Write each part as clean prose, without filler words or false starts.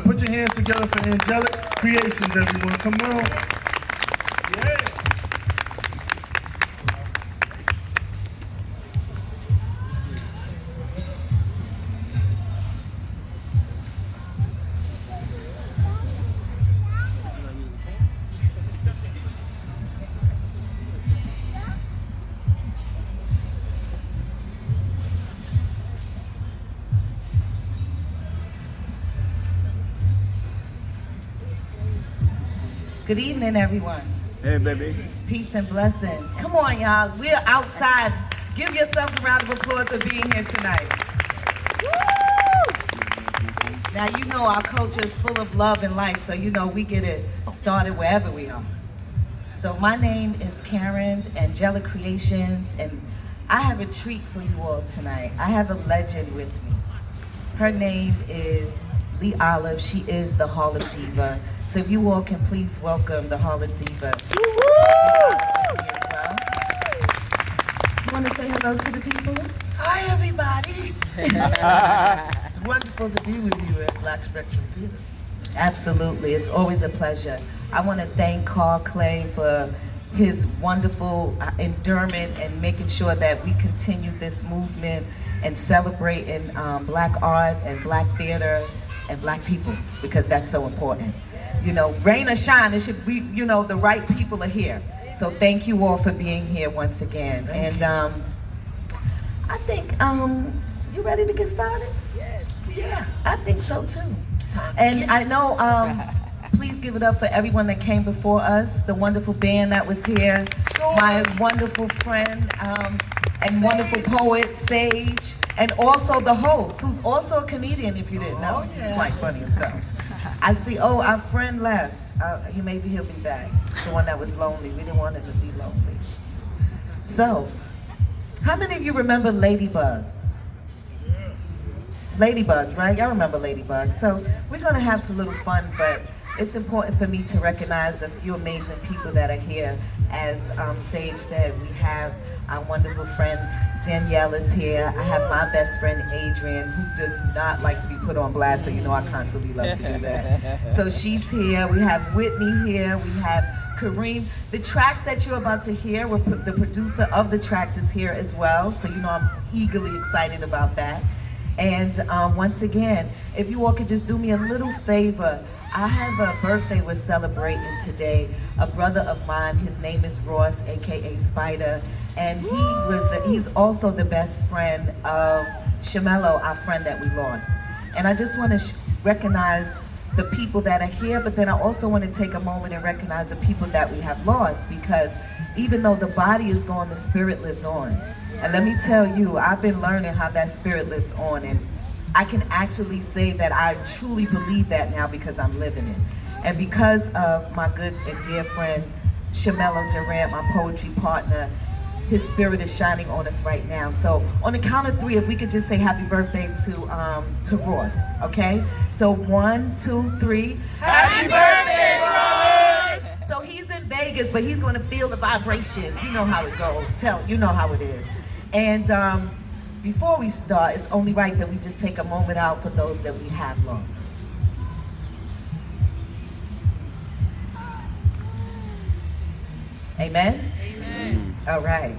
Put your hands together for Angelic Creations, everyone. Come on. Yeah. Good evening, everyone. Hey, baby. Peace and blessings. Come on, y'all. We're outside. Give yourselves a round of applause for being here tonight. Woo! Now, you know our culture is full of love and life, so you know we get it started wherever we are. So my name is Karen, Angelic Creations, and I have a treat for you all tonight. I have a legend with me. Her name is LeeOlive. She is the Hall of Diva. So if you all can please welcome the Hall of Diva. As well. You want to say hello to the people? Hi, everybody. It's wonderful to be with you at Black Spectrum Theater. Absolutely. It's always a pleasure. I want to thank Carl Clay for his wonderful endurement and making sure that we continue this movement and celebrating Black art and Black theater and Black people, because that's so important. You know, rain or shine, it should be, you know, the right people are here. So thank you all for being here once again. And I think, you ready to get started? Yes. Yeah. I think so too. And I know, please give it up for everyone that came before us, the wonderful band that was here, my wonderful friend and wonderful poet, Sage, and also the host, who's also a comedian, if you didn't know. Oh, yeah. He's quite funny himself. I see, oh, our friend left. Maybe he'll be back. The one that was lonely. We didn't want him to be lonely. So, how many of you remember Ladybugs? Ladybugs, right? Y'all remember Ladybugs. So, we're gonna have a little fun, but it's important for me to recognize a few amazing people that are here. As Sage said, we have our wonderful friend Danielle is here. I have my best friend Adrian, who does not like to be put on blast, so you know I constantly love to do that. So she's here. We have Whitney here. We have Kareem. The tracks that you're about to hear, the producer of the tracks is here as well, so you know I'm eagerly excited about that. And once again, if you all could just do me a little favor, I have a birthday we're celebrating today. A brother of mine, his name is Ross, AKA Spider, and he's also the best friend of Shamelo, our friend that we lost. And I just want to recognize the people that are here, but then I also want to take a moment and recognize the people that we have lost, because even though the body is gone, the spirit lives on. And let me tell you, I've been learning how that spirit lives on, and I can actually say that I truly believe that now because I'm living it. And because of my good and dear friend, Shamelo Durant, my poetry partner, his spirit is shining on us right now. So on the count of 3, if we could just say happy birthday to Ross, okay? So 1, 2, 3. Happy birthday, Ross! So he's in Vegas, but he's gonna feel the vibrations. You know how it goes. You know how it is. And before we start, it's only right that we just take a moment out for those that we have lost. Amen? Amen. All right.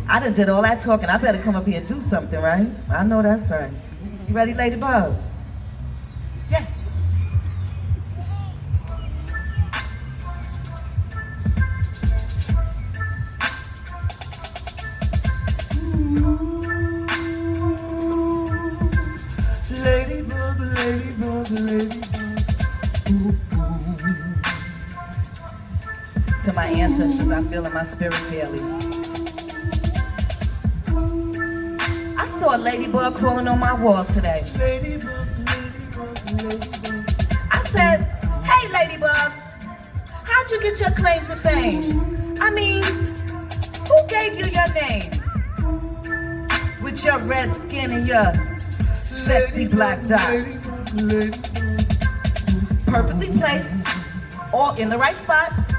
I done did all that talking. I better come up here and do something, right? I know that's right. You ready, Ladybug? Yes. Ladybug, ladybug, ladybug. Ooh, ooh. To my ancestors, I feel in my spirit daily. I saw a ladybug crawling on my wall today. Ladybug, ladybug, ladybug. I said, hey Ladybug, how'd you get your claim to fame? I mean, who gave you your name? With your red skin and your sexy black dots. Perfectly placed, all in the right spots.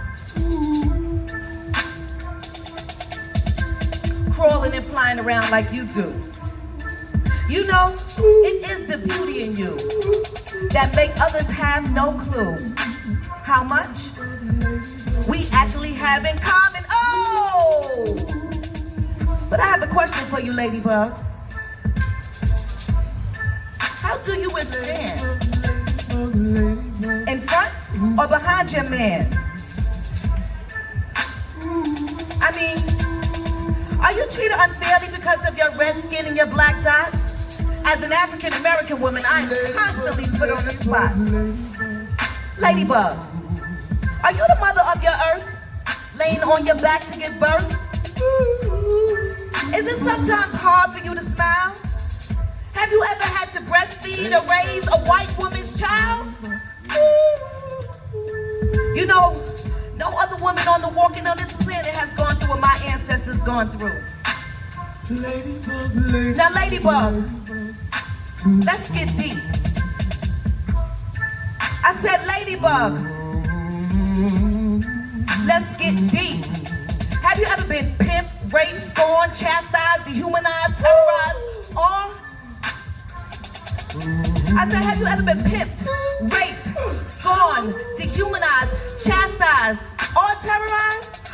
Crawling and flying around like you do. You know, it is the beauty in you that make others have no clue how much we actually have in common. Oh! But I have a question for you, Ladybug. How do you withstand? In front or behind your man? I mean, are you treated unfairly because of your red skin and your black dots? As an African American woman, I am constantly put on the spot. Ladybug, are you the mother of your earth, laying on your back to give birth? Is it sometimes hard for you to smile? Have you ever had to breastfeed or raise a white woman's child? You know, no other woman on the walking on this planet has gone through what my ancestors gone through. Now, Ladybug, let's get deep. I said, Ladybug, let's get deep. Have you ever been pimped, raped, scorned, chastised, dehumanized, terrorized, or? I said, have you ever been pimped, raped, scorned, dehumanized, chastised, or terrorized?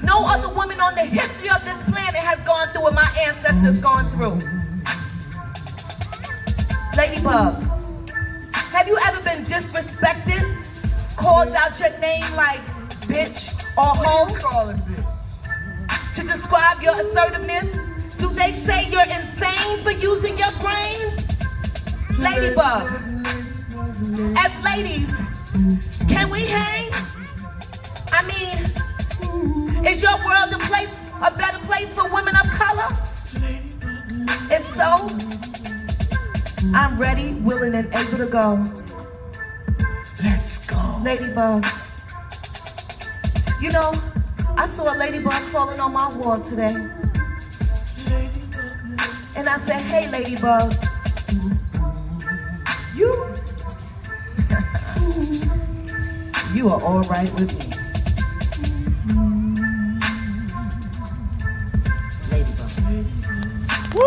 No other woman on the history of this planet has gone through what my ancestors gone through. Ladybug, have you ever been disrespected? Called out your name like bitch or hoe? To describe your assertiveness? Do they say you're insane for using your brain? Ladybug, as ladies, can we hang? I mean, is your world a better place for women of color? If so, I'm ready, willing, and able to go. Let's go. Ladybug. You know, I saw a ladybug crawling on my wall today. And I said, hey, Ladybug, you are all right with me. Ladybug. Woo!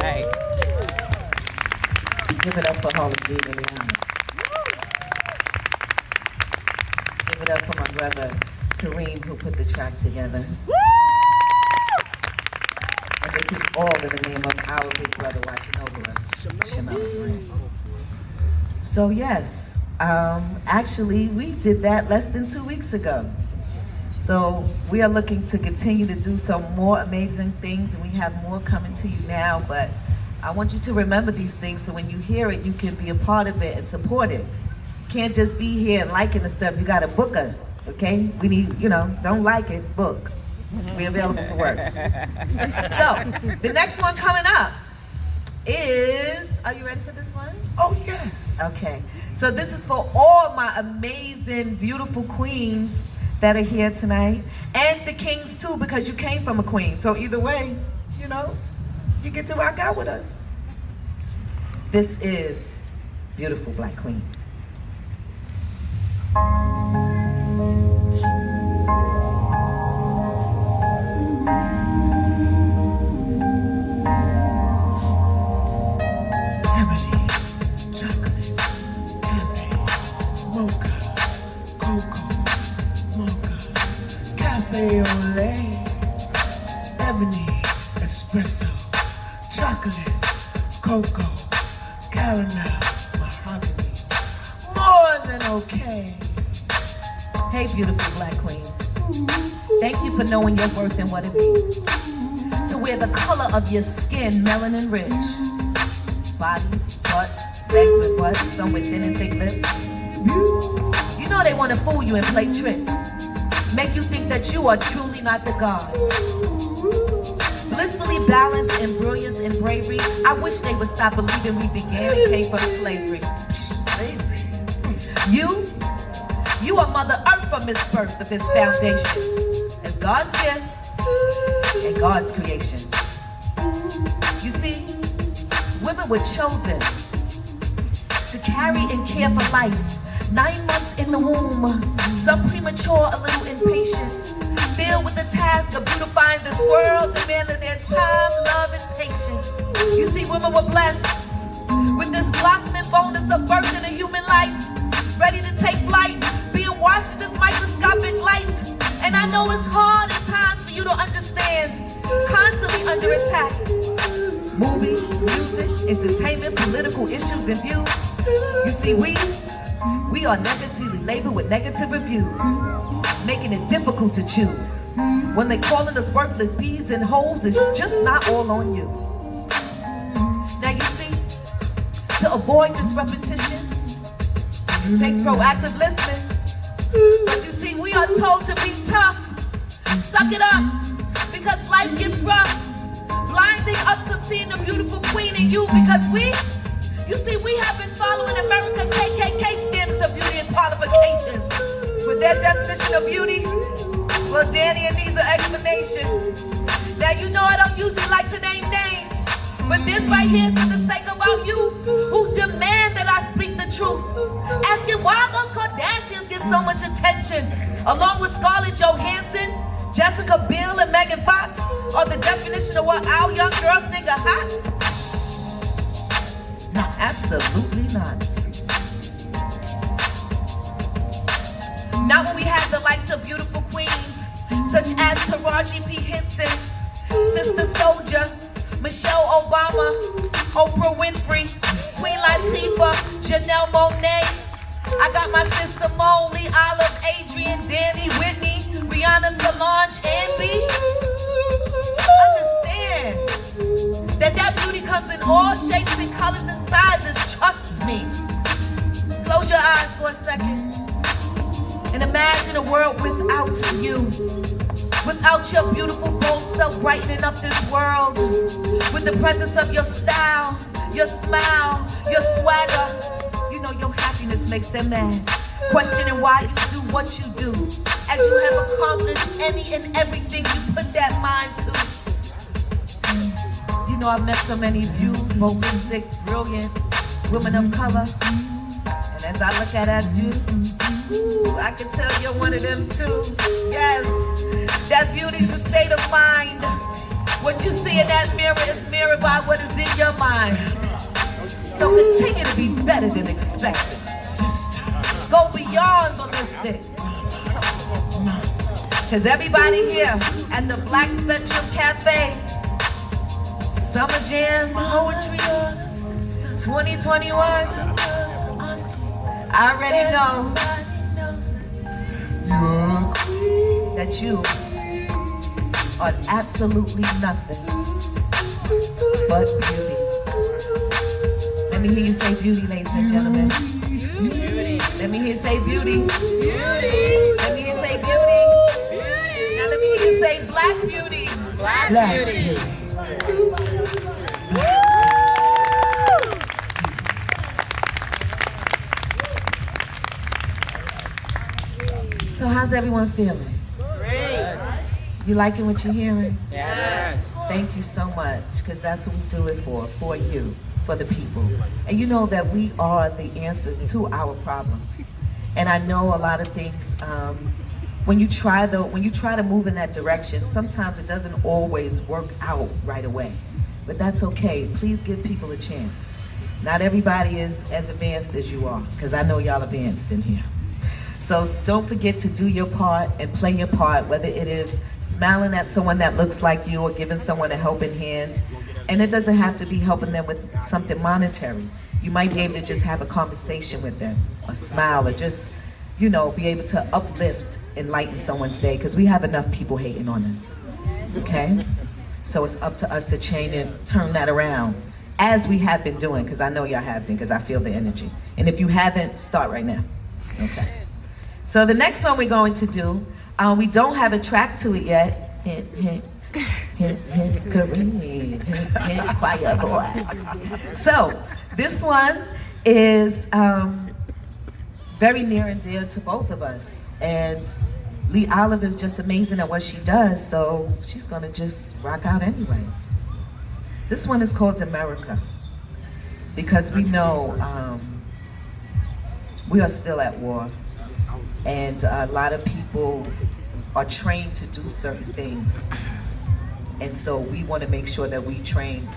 Right. Give it up for Hall of D, LeeOlive. Give it up for my brother, Kareem, who put the track together. And this is all in the name of our big brother watching over us, Shemel. So yes, actually we did that less than 2 weeks ago. So we are looking to continue to do some more amazing things, and we have more coming to you now, but I want you to remember these things so when you hear it, you can be a part of it and support it. You can't just be here and liking the stuff, you gotta book us, okay? We need, you know, don't like it, book. We're available for work. So, the next one coming up is, are you ready for this one? Oh, yes. Okay, so this is for all my amazing, beautiful queens that are here tonight, and the kings too, because you came from a queen. So either way, you know, you get to rock out with us. This is Beautiful Black Queen. Ebony, espresso, chocolate, cocoa, caramel, mahogany, more than okay. Hey, beautiful black queens. Thank you for knowing your worth and what it means. To wear the color of your skin, melanin rich. Body, butts, legs with butts, some with thin and thick lips. You know they want to fool you and play tricks. Make you think that you are truly not the gods. Blissfully balanced in brilliance and bravery, I wish they would stop believing we began and came from slavery. You are Mother Earth from its birth of its foundation. As God's gift, and God's creation. You see, women were chosen to carry and care for life. 9 months in the womb, some premature, a little impatient, filled with the task of beautifying this world, demanding their time, love, and patience. You see, women were blessed with this blossoming bonus of birth in a human life, ready to take flight, being watched with this microscopic light. And I know it's hard at times for you to understand, constantly under attack. Movies, music, entertainment, political issues, and views. You see, we are negatively labeled with negative reviews, making it difficult to choose. When they calling us worthless bees and hoes, it's just not all on you. Now you see, to avoid this repetition, it takes proactive listening. But you see, we are told to be tough. Suck it up, because life gets rough. Blinding us from seeing the beautiful queen in you, because you see, we have been following American KKK standards of beauty and qualifications. With their definition of beauty, well, Danny needs an explanation. Now, you know I don't usually like to name names, but this right here is for the sake of our youth who demand that I speak the truth. Asking why those Kardashians get so much attention, along with Scarlett Johansson, Jessica Biel, and Megan Fox, are the definition of what our young girls think are hot? No, absolutely not. Not when we have the likes of beautiful queens, such as Taraji P. Henson, Sister Soldier, Michelle Obama, Oprah Winfrey, Queen Latifah, Janelle Monáe. I got my sis Simone, LeeOlive, Adrian, Danny, Whitney, Rihanna, Solange, and B. Understand that beauty comes in all shapes and colors and sizes. Trust me. Close your eyes for a second and imagine a world without you. Without your beautiful, bold self brightening up this world. With the presence of your style, your smile, your swagger. You know your happiness makes them mad. Questioning why you do what you do, as you have accomplished any and everything you put that mind to. You know, I've met so many of you, holistic, brilliant women of color. And as I look at you, I can tell you're one of them too. Yes, that beauty's a state of mind. What you see in that mirror is mirrored by what is in your mind. So continue to be better than expected. Go beyond ballistic. Because everybody here at the Black Spectrum Cafe, Summer Jam Poetry 2021, I already know that you are absolutely nothing but beauty. Let me hear you say beauty, ladies and gentlemen. Beauty. Let me hear you say beauty. Beauty. Let me hear you say beauty. Beauty. Now let me hear you say black beauty. Black beauty. So how's everyone feeling? Great. You liking what you're hearing? Yes. Thank you so much, because that's what we do it for you, for the people. And you know that we are the answers to our problems. And I know a lot of things, when you try to move in that direction, sometimes it doesn't always work out right away. But that's okay. Please give people a chance. Not everybody is as advanced as you are, because I know y'all advanced in here. So don't forget to do your part and play your part, whether it is smiling at someone that looks like you or giving someone a helping hand. And it doesn't have to be helping them with something monetary. You might be able to just have a conversation with them, a smile, or just, you know, be able to uplift and lighten someone's day, because we have enough people hating on us, okay? So it's up to us to change and turn that around, as we have been doing, because I know y'all have been, because I feel the energy. And if you haven't, start right now, okay? So the next one we're going to do, we don't have a track to it yet. Hint, hint, hint, hint, Kareem, hint, hint, quiet boy. So this one is very near and dear to both of us. And LeeOlive is just amazing at what she does, so she's gonna just rock out anyway. This one is called America, because we know we are still at war, and a lot of people are trained to do certain things, and so we want to make sure that we train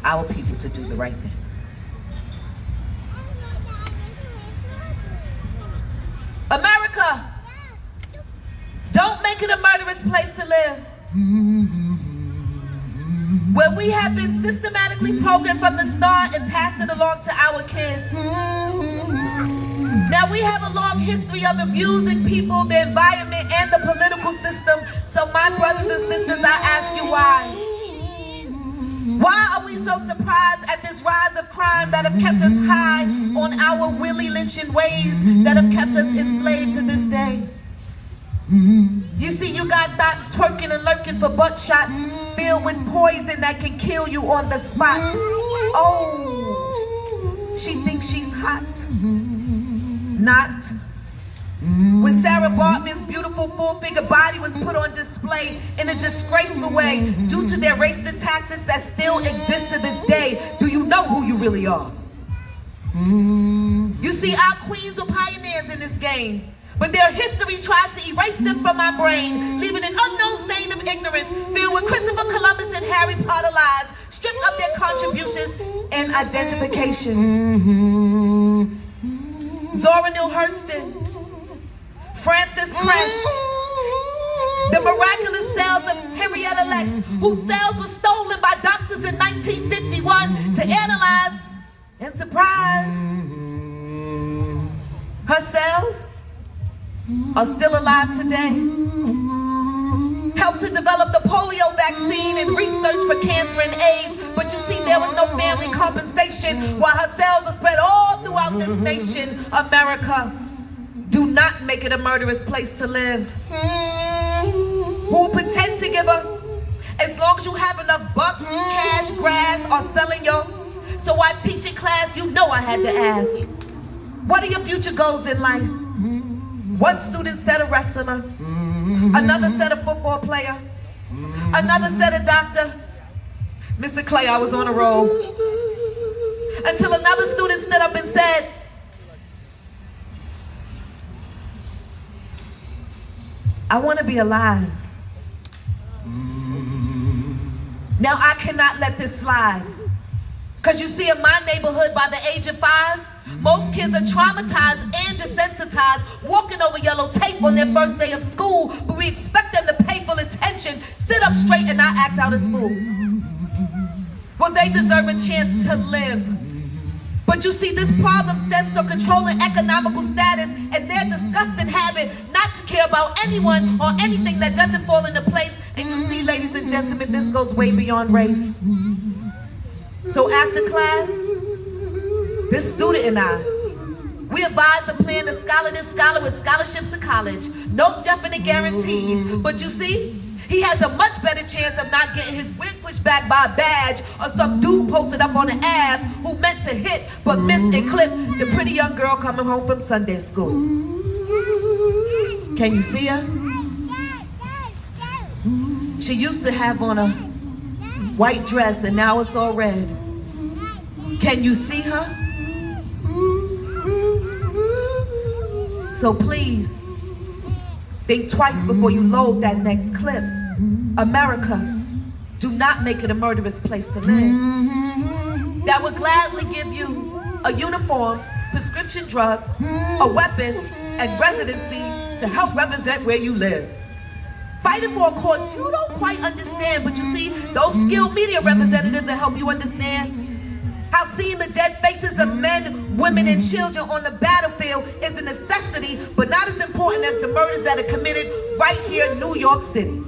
our people to do the right things. America, don't make it a murderous place to live, where we have been systematically programmed from the start and passed it along to our kids. Now we have a long history of abusing people, the environment, and the political system. So my brothers and sisters, I ask you why? Why are we so surprised at this rise of crime that have kept us high on our Willie lynching ways that have kept us enslaved to this day? You see, you got dots twerking and lurking for butt shots filled with poison that can kill you on the spot. Oh, she thinks she's hot. Not. When Sarah Bartman's beautiful full-figure body was put on display in a disgraceful way due to their racist tactics that still exist to this day, do you know who you really are? You see, our queens were pioneers in this game, but their history tries to erase them from my brain, leaving an unknown stain of ignorance filled with Christopher Columbus and Harry Potter lies, stripped of their contributions and identification. Zora Neale Hurston, Frances Cress, the miraculous cells of Henrietta Lacks, whose cells were stolen by doctors in 1951 to analyze and surprise. Her cells are still alive today. Helped to develop the polio vaccine and research for cancer and AIDS, but you see, there was no family compensation while her cells are spread all throughout this nation. America, do not make it a murderous place to live. Who will pretend to give up? As long as you have enough bucks, cash, grass, or selling yo. So I teach in class, you know I had to ask, what are your future goals in life? One student said a wrestler, another said a football player, another said a doctor. Mr. Clay, I was on a roll. Until another student stood up and said, I want to be alive. Now I cannot let this slide. Because you see, in my neighborhood, by the age of 5, most kids are traumatized and desensitized, walking over yellow tape on their first day of school, but we expect them to pay full attention, sit up straight, and not act out as fools. Well, they deserve a chance to live. But you see, this problem stems from controlling economical status and their disgusting habit not to care about anyone or anything that doesn't fall into place. And you see, ladies and gentlemen, this goes way beyond race. So after class, this student and I, we advise the plan to scholar this scholar with scholarships to college. No definite guarantees, but you see, he has a much better chance of not getting his wig pushed back by a badge or some dude posted up on the ab who meant to hit but missed and clipped the pretty young girl coming home from Sunday school. Can you see her? She used to have on a white dress and now it's all red. Can you see her? So please, think twice before you load that next clip. America, do not make it a murderous place to live. That would gladly give you a uniform, prescription drugs, a weapon, and residency to help represent where you live. Fighting for a cause you don't quite understand, but you see, those skilled media representatives will help you understand how seeing the dead faces of men, women, and children on the battlefield is a necessity, but not as important as the murders that are committed right here in New York City.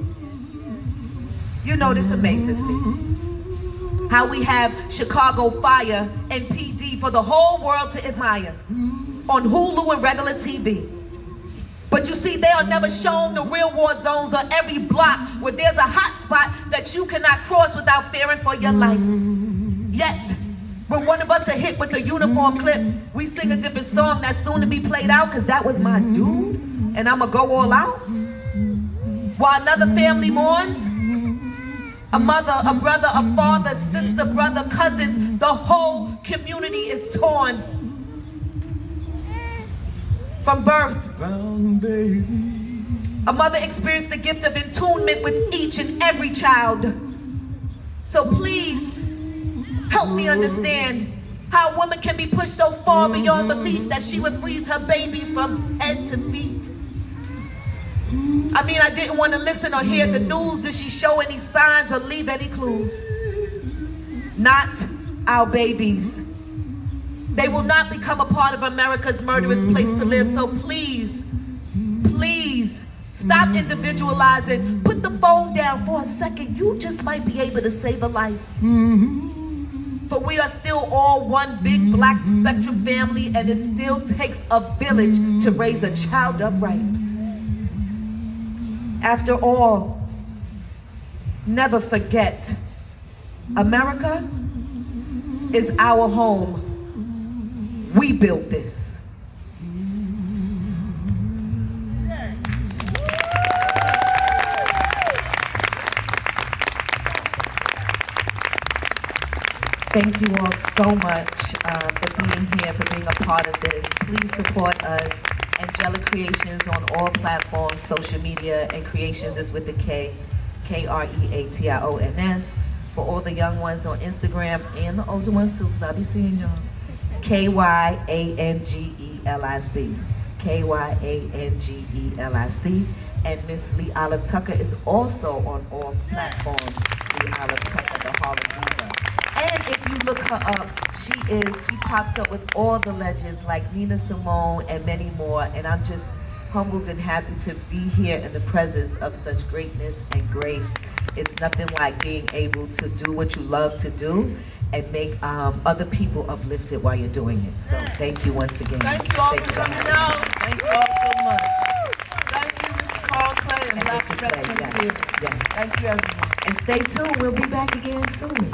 You know, this amazes me. How we have Chicago Fire and PD for the whole world to admire on Hulu and regular TV. But you see, they are never shown the real war zones on every block where there's a hot spot that you cannot cross without fearing for your life. Yet, when one of us are hit with a uniform clip, we sing a different song that's soon to be played out because that was my dude and I'ma go all out. while another family mourns. A mother, a brother, a father, sister, brother, cousins, the whole community is torn. From birth, a mother experienced the gift of attunement with each and every child. So please, help me understand how a woman can be pushed so far beyond belief that she would freeze her babies from head to feet. I mean, I didn't want to listen or hear the news. Did she show any signs or leave any clues? Not our babies. They will not become a part of America's murderous place to live. So please, please, stop individualizing. Put the phone down for a second. You just might be able to save a life. But we are still all one big black spectrum family, and it still takes a village to raise a child upright. After all, never forget, America is our home. We built this. Thank you all so much for being here, for being a part of this. Please support us. Angelic Creations on all platforms, social media, and Creations is with the K, Kreations. For all the young ones on Instagram and the older ones too, because I'll be seeing y'all. Kyangelic. Kyangelic. And Miss LeeOlive Tucker is also on all platforms. LeeOlive Tucker, the Harlem Diva. And if you look her up, she pops up with all the legends like Nina Simone and many more. And I'm just humbled and happy to be here in the presence of such greatness and grace. It's nothing like being able to do what you love to do and make other people uplifted while you're doing it. So thank you once again. Thank you all for coming out. Thank you all so much. Thank you, Mr. Carl Clay and Black Mr. Clay, Spectrum yes, Theater. yes. Thank you, everyone. And stay tuned, we'll be back again soon.